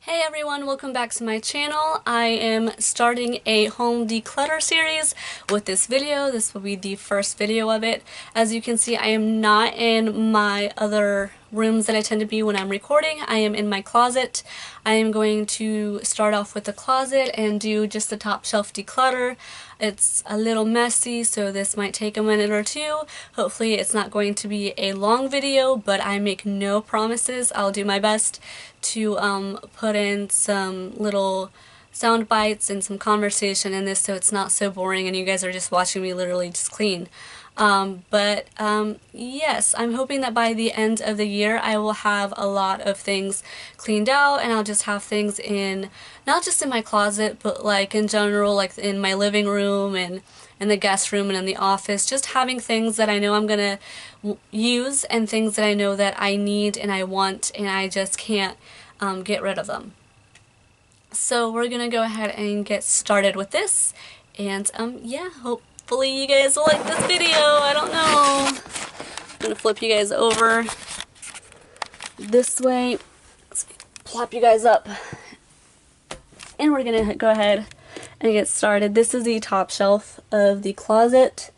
Hey everyone, welcome back to my channel. I am starting a home declutter series with this video. This will be the first video of it. As you can see, I am not in my other rooms that I tend to be when I'm recording. I am in my closet. I am going to start off with the closet and do just the top shelf declutter. It's a little messy, so this might take a minute or two. Hopefully it's not going to be a long video, but I make no promises. I'll do my best to put in some little sound bites and some conversation in this so it's not so boring and you guys are just watching me literally just clean. Yes, I'm hoping that by the end of the year I will have a lot of things cleaned out and I'll just have things in, not just in my closet, but like in general, like in my living room and in the guest room and in the office, just having things that I know I'm gonna use and things that I know that I need and I want and I just can't get rid of them. So we're gonna go ahead and get started with this, and yeah, hopefully you guys will like this video. I don't know. I'm gonna flip you guys over this way. Let's plop you guys up. And we're gonna go ahead and get started. This is the top shelf of the closet.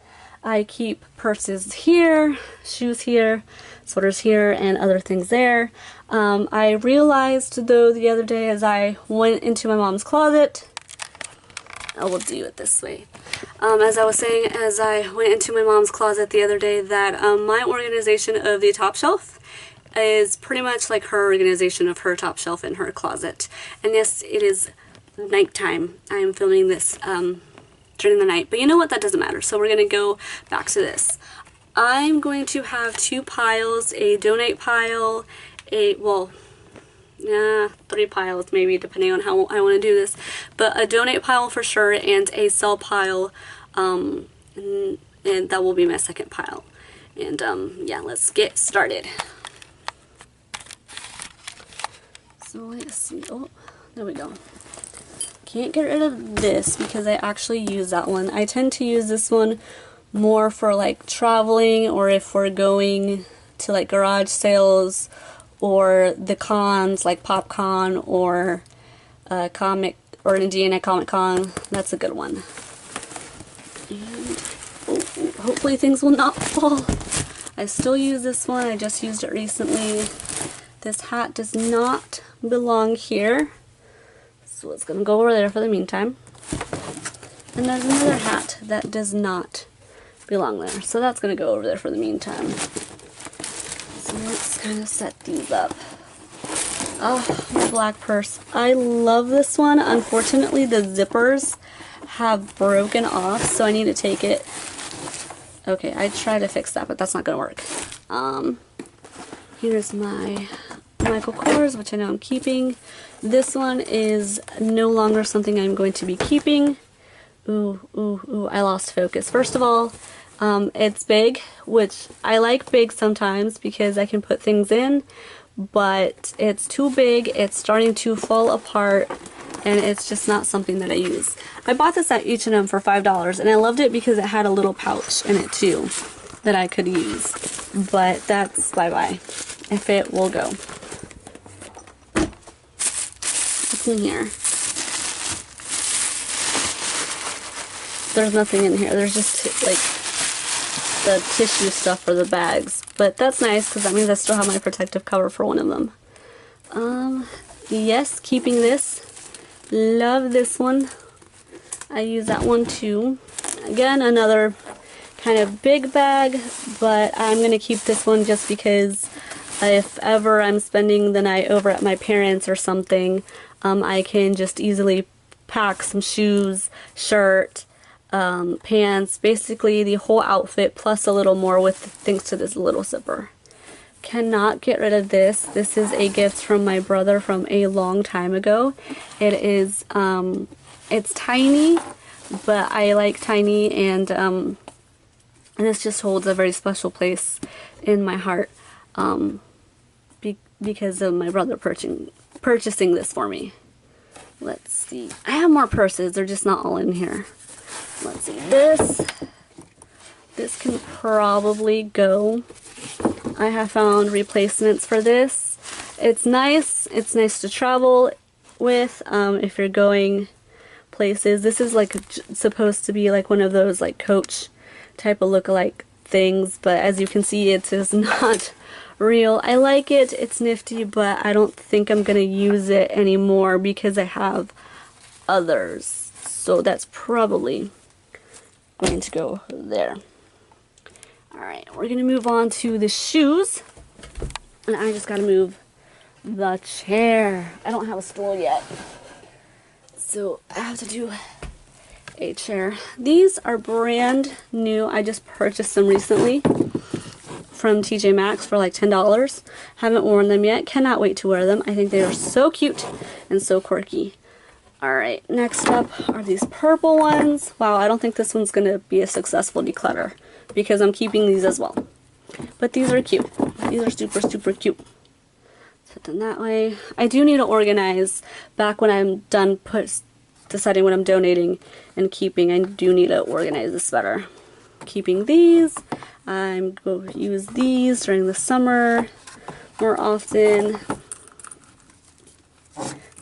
I keep purses here, shoes here, sweaters here, and other things there. I realized though the other day as I went into my mom's closet, I will do it this way. As I was saying, as I went into my mom's closet the other day, that my organization of the top shelf is pretty much like her organization of her top shelf in her closet. And yes, it is nighttime. I am filming this during the night, but you know what, that doesn't matter. So we're gonna go back to this. I'm going to have two piles, a donate pile, three piles maybe, depending on how I want to do this, but a donate pile for sure and a sell pile, and that will be my second pile. And yeah, let's get started. So let's see. Oh, there we go. Can't get rid of this because I actually use that one. I tend to use this one more for like traveling, or if we're going to like garage sales or the cons like PopCon or comic or Indiana Comic Con. That's a good one. And hopefully things will not fall. I still use this one. I just used it recently. This hat does not belong here, so it's gonna go over there for the meantime. And there's another hat that does not belong there, so that's gonna go over there for the meantime. So let's kind of set these up. Oh, my black purse. I love this one. Unfortunately, the zippers have broken off, so I need to take it. Okay, I tried to fix that, but that's not gonna work. Here's my Michael Kors, which I know I'm keeping. This one is no longer something I'm going to be keeping. Ooh, I lost focus. First of all, it's big, which I like big sometimes because I can put things in, but it's too big, it's starting to fall apart, and it's just not something that I use. I bought this at H&M for $5, and I loved it because it had a little pouch in it too that I could use, but that's bye-bye, if it will go. What's in here? There's nothing in here. There's just like the tissue stuff for the bags, but that's nice because that means I still have my protective cover for one of them. Yes, keeping this. Love this one. I use that one too. Again, another kind of big bag, but I'm gonna keep this one just because if ever I'm spending the night over at my parents or something, I can just easily pack some shoes, shirt, pants, basically the whole outfit plus a little more with thanks to this little zipper. Cannot get rid of this. This is a gift from my brother from a long time ago. It is it's tiny, but I like tiny, and this just holds a very special place in my heart because of my brother purchasing this for me. Let's see. I have more purses, they're just not all in here. Let's see, this can probably go. I have found replacements for this. It's nice to travel. with if you're going places. This is like supposed to be like one of those like Coach type of lookalike things, but as you can see, it is not real. I like it, it's nifty, but I don't think I'm gonna use it anymore because I have others. So that's probably going to go there. Alright, we're gonna move on to the shoes. And I just gotta move the chair. I don't have a stool yet, so I have to do a chair. These are brand new. I just purchased them recently from TJ Maxx for like $10. Haven't worn them yet. Cannot wait to wear them. I think they are so cute and so quirky. Alright, next up are these purple ones. Wow, I don't think this one's going to be a successful declutter because I'm keeping these as well. But these are cute. These are super, super cute. Put them that way. I do need to organize back when I'm done deciding what I'm donating and keeping. I do need to organize this better. Keeping these. I'm going to use these during the summer more often.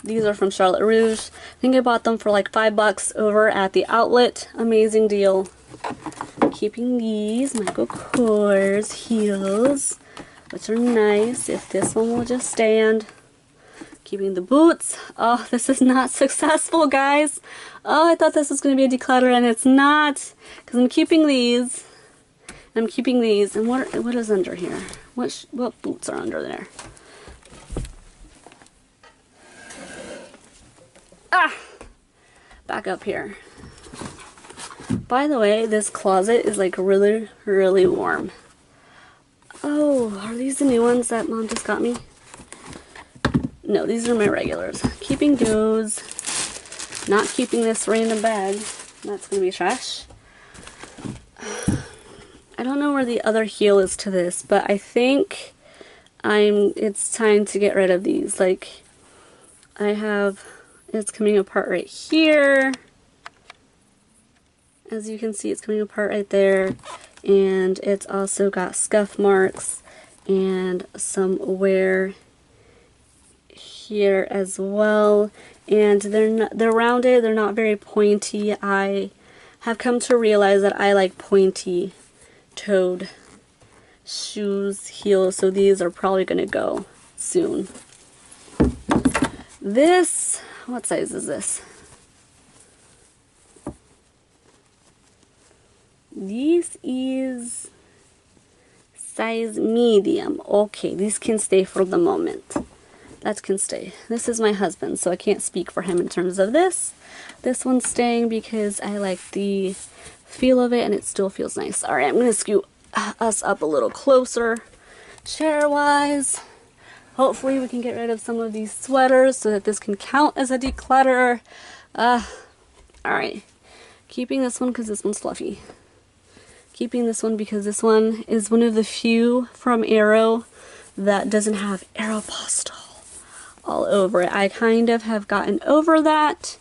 These are from Charlotte Rouge. I think I bought them for like $5 over at the outlet. Amazing deal. Keeping these Michael Kors heels, which are nice. If this one will just stand. Keeping the boots. Oh, this is not successful, guys. Oh, I thought this was going to be a declutter, and it's not. Because I'm keeping these. I'm keeping these. And what is under here? What boots are under there? Ah! Back up here. By the way, this closet is like really, really warm. Oh, are these the new ones that Mom just got me? No, these are my regulars. Keeping those. Not keeping this random bag. That's going to be trash. I don't know where the other heel is to this, but I think it's time to get rid of these. Like, it's coming apart right here. As you can see, it's coming apart right there. And it's also got scuff marks and some wear here as well. And they're rounded, they're not very pointy. I have come to realize that I like pointy toed shoes, heels, so these are probably gonna go soon. This, what size is this? This is size medium. Okay, these can stay for the moment. That can stay. This is my husband, so I can't speak for him in terms of this. This one's staying because I like the feel of it and it still feels nice. Alright, I'm going to scoot us up a little closer chair-wise. Hopefully we can get rid of some of these sweaters so that this can count as a declutter. Alright, keeping this one because this one's fluffy. Keeping this one because this one is one of the few from Aero that doesn't have Aeropostale all over it. I kind of have gotten over that.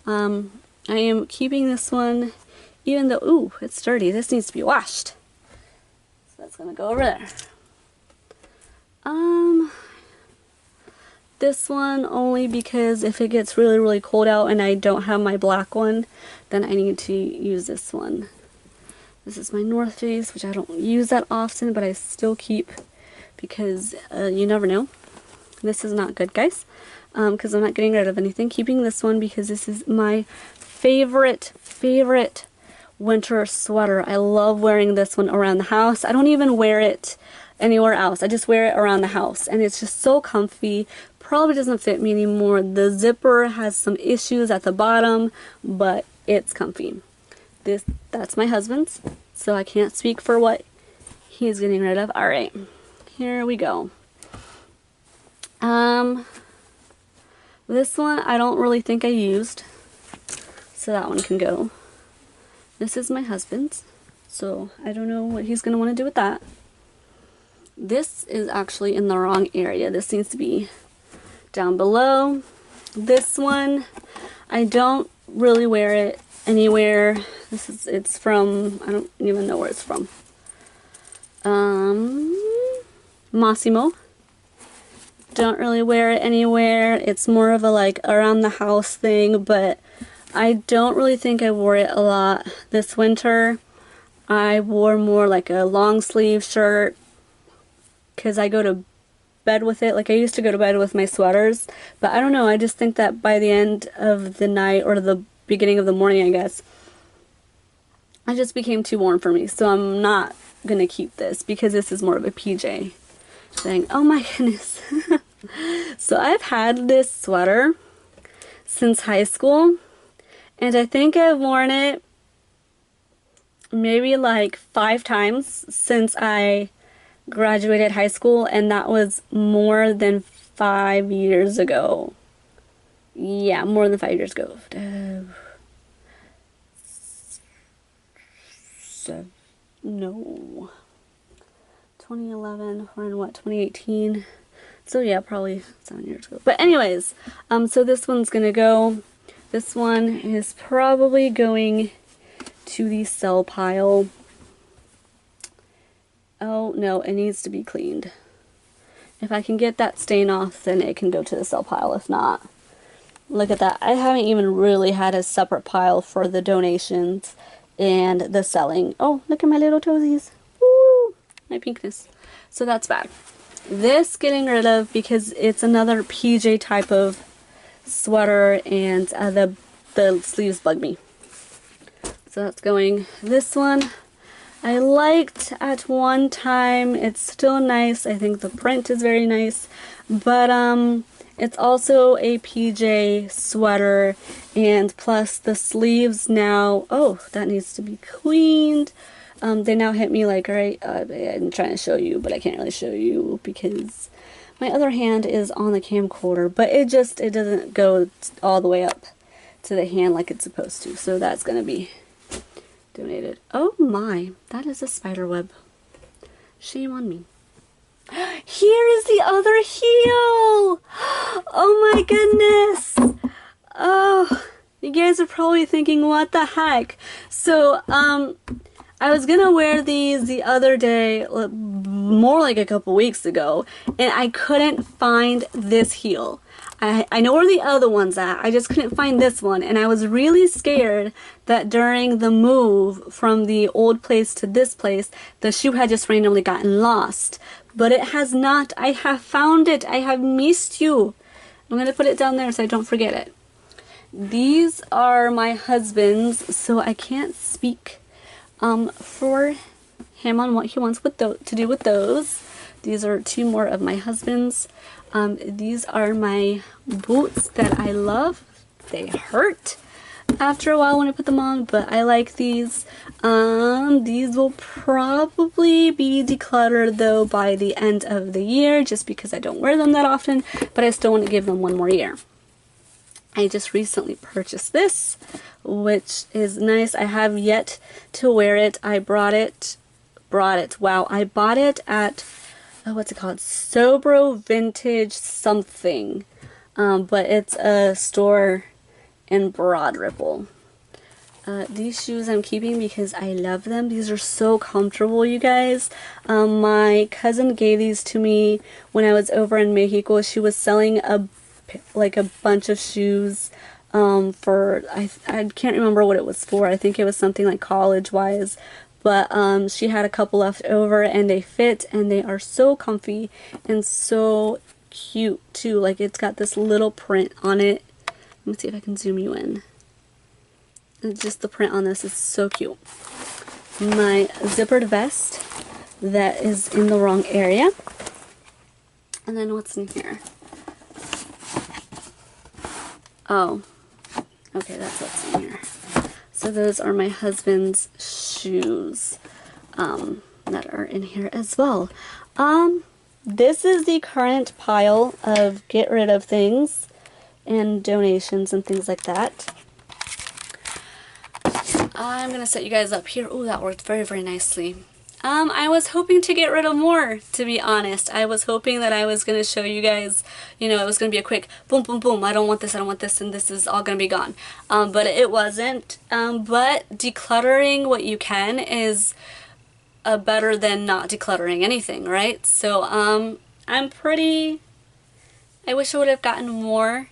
I am keeping this one even though, ooh, it's dirty. This needs to be washed. So that's gonna go over there. This one only because if it gets really, really cold out and I don't have my black one, then I need to use this one. This is my North Face, which I don't use that often, but I still keep because you never know. This is not good, guys, because I'm not getting rid of anything. Keeping this one because this is my favorite winter sweater. I love wearing this one around the house. I don't even wear it anywhere else. I just wear it around the house, and it's just so comfy. Probably doesn't fit me anymore. The zipper has some issues at the bottom, but it's comfy. That's my husband's, so I can't speak for what he's getting rid of. Alright, here we go. This one I don't really think I used, so that one can go. This is my husband's, so I don't know what he's going to want to do with that. This is actually in the wrong area. This needs to be down below. This one, I don't really wear it anywhere. It's from, I don't even know where it's from. Massimo. Don't really wear it anywhere. It's more of a like around the house thing, but I don't really think I wore it a lot this winter. I wore more like a long sleeve shirt because I go to bed with it. Like I used to go to bed with my sweaters, but I don't know, I just think that by the end of the night or the beginning of the morning, I guess, it just became too warm for me. So I'm not gonna keep this because this is more of a PJ thing. Oh my goodness. So I've had this sweater since high school, and I think I've worn it maybe like 5 times since I graduated high school, and that was more than 5 years ago. Yeah, more than 5 years ago. No. 2011, we're in what, 2018? So yeah, probably 7 years ago. But anyways, so this one's gonna go. This one is probably going to the sell pile. Oh no, it needs to be cleaned. If I can get that stain off, then it can go to the sell pile. If not, look at that. I haven't even really had a separate pile for the donations and the selling. Oh, look at my little toesies. Woo! My pinkness. So that's bad. This getting rid of because it's another PJ type of sweater, and the sleeves bug me. So that's going. This one I liked at one time. It's still nice. I think the print is very nice, but it's also a PJ sweater, and plus the sleeves now, oh, that needs to be cleaned. They now hit me like right, I'm trying to show you, but I can't really show you because my other hand is on the camcorder, but it doesn't go all the way up to the hand like it's supposed to. So that's gonna be donated. Oh my, that is a spider web. Shame on me. Here is the other heel! Oh my goodness! Oh, you guys are probably thinking, what the heck? So, I was gonna wear these the other day, more like a couple weeks ago, and I couldn't find this heel. I know where the other one's at, I just couldn't find this one, and I was really scared that during the move from the old place to this place, the shoe had just randomly gotten lost. But it has not. I have found it. I have missed you. I'm going to put it down there so I don't forget it. These are my husband's, so I can't speak for him on what he wants to do with those. These are 2 more of my husband's. These are my boots that I love. They hurt after a while when I put them on, but I like these. These will probably be decluttered though by the end of the year, just because I don't wear them that often, but I still want to give them 1 more year. I just recently purchased this, which is nice. I have yet to wear it. I brought it. Wow, I bought it at, what's it called? Sobro Vintage something. But it's a store in Broad Ripple. These shoes I'm keeping because I love them. These are so comfortable, you guys. My cousin gave these to me when I was over in Mexico. She was selling a bunch of shoes for, I can't remember what it was for. I think it was something like college-wise. But she had a couple left over, and they fit, and they are so comfy and so cute too. Like, it's got this little print on it. Let me see if I can zoom you in. And just the print on this is so cute. My zippered vest that is in the wrong area. And then what's in here? Oh, okay, that's what's in here. So those are my husband's shoes that are in here as well. This is the current pile of get rid of things and donations and things like that. I'm going to set you guys up here. Oh, that worked very, very nicely. I was hoping to get rid of more, to be honest. I was hoping that I was going to show you guys, you know, it was going to be a quick boom, boom, boom. I don't want this, and this is all going to be gone. But it wasn't. But decluttering what you can is better than not decluttering anything, right? So, I'm pretty I wish I would have gotten more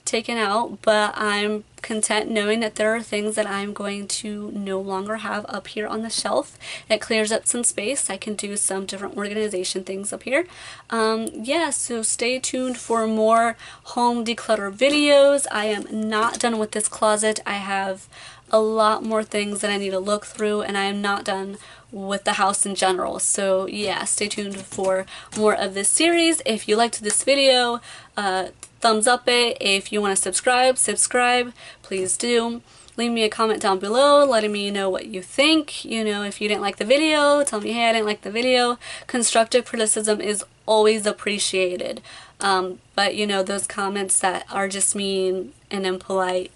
taken out, but I'm content knowing that there are things that I'm going to no longer have up here on the shelf. It clears up some space. I can do some different organization things up here. Yeah, so stay tuned for more home declutter videos. I am not done with this closet. I have a lot more things that I need to look through, and I am not done with the house in general. So yeah, stay tuned for more of this series. If you liked this video, thumbs up it. If you want to subscribe, please do. Leave me a comment down below letting me know what you think. You know, if you didn't like the video, tell me, hey, I didn't like the video. Constructive criticism is always appreciated. But you know, those comments that are just mean and impolite,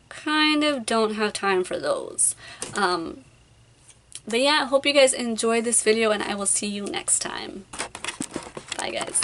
kind of don't have time for those. But yeah, I hope you guys enjoyed this video, and I will see you next time. Bye guys.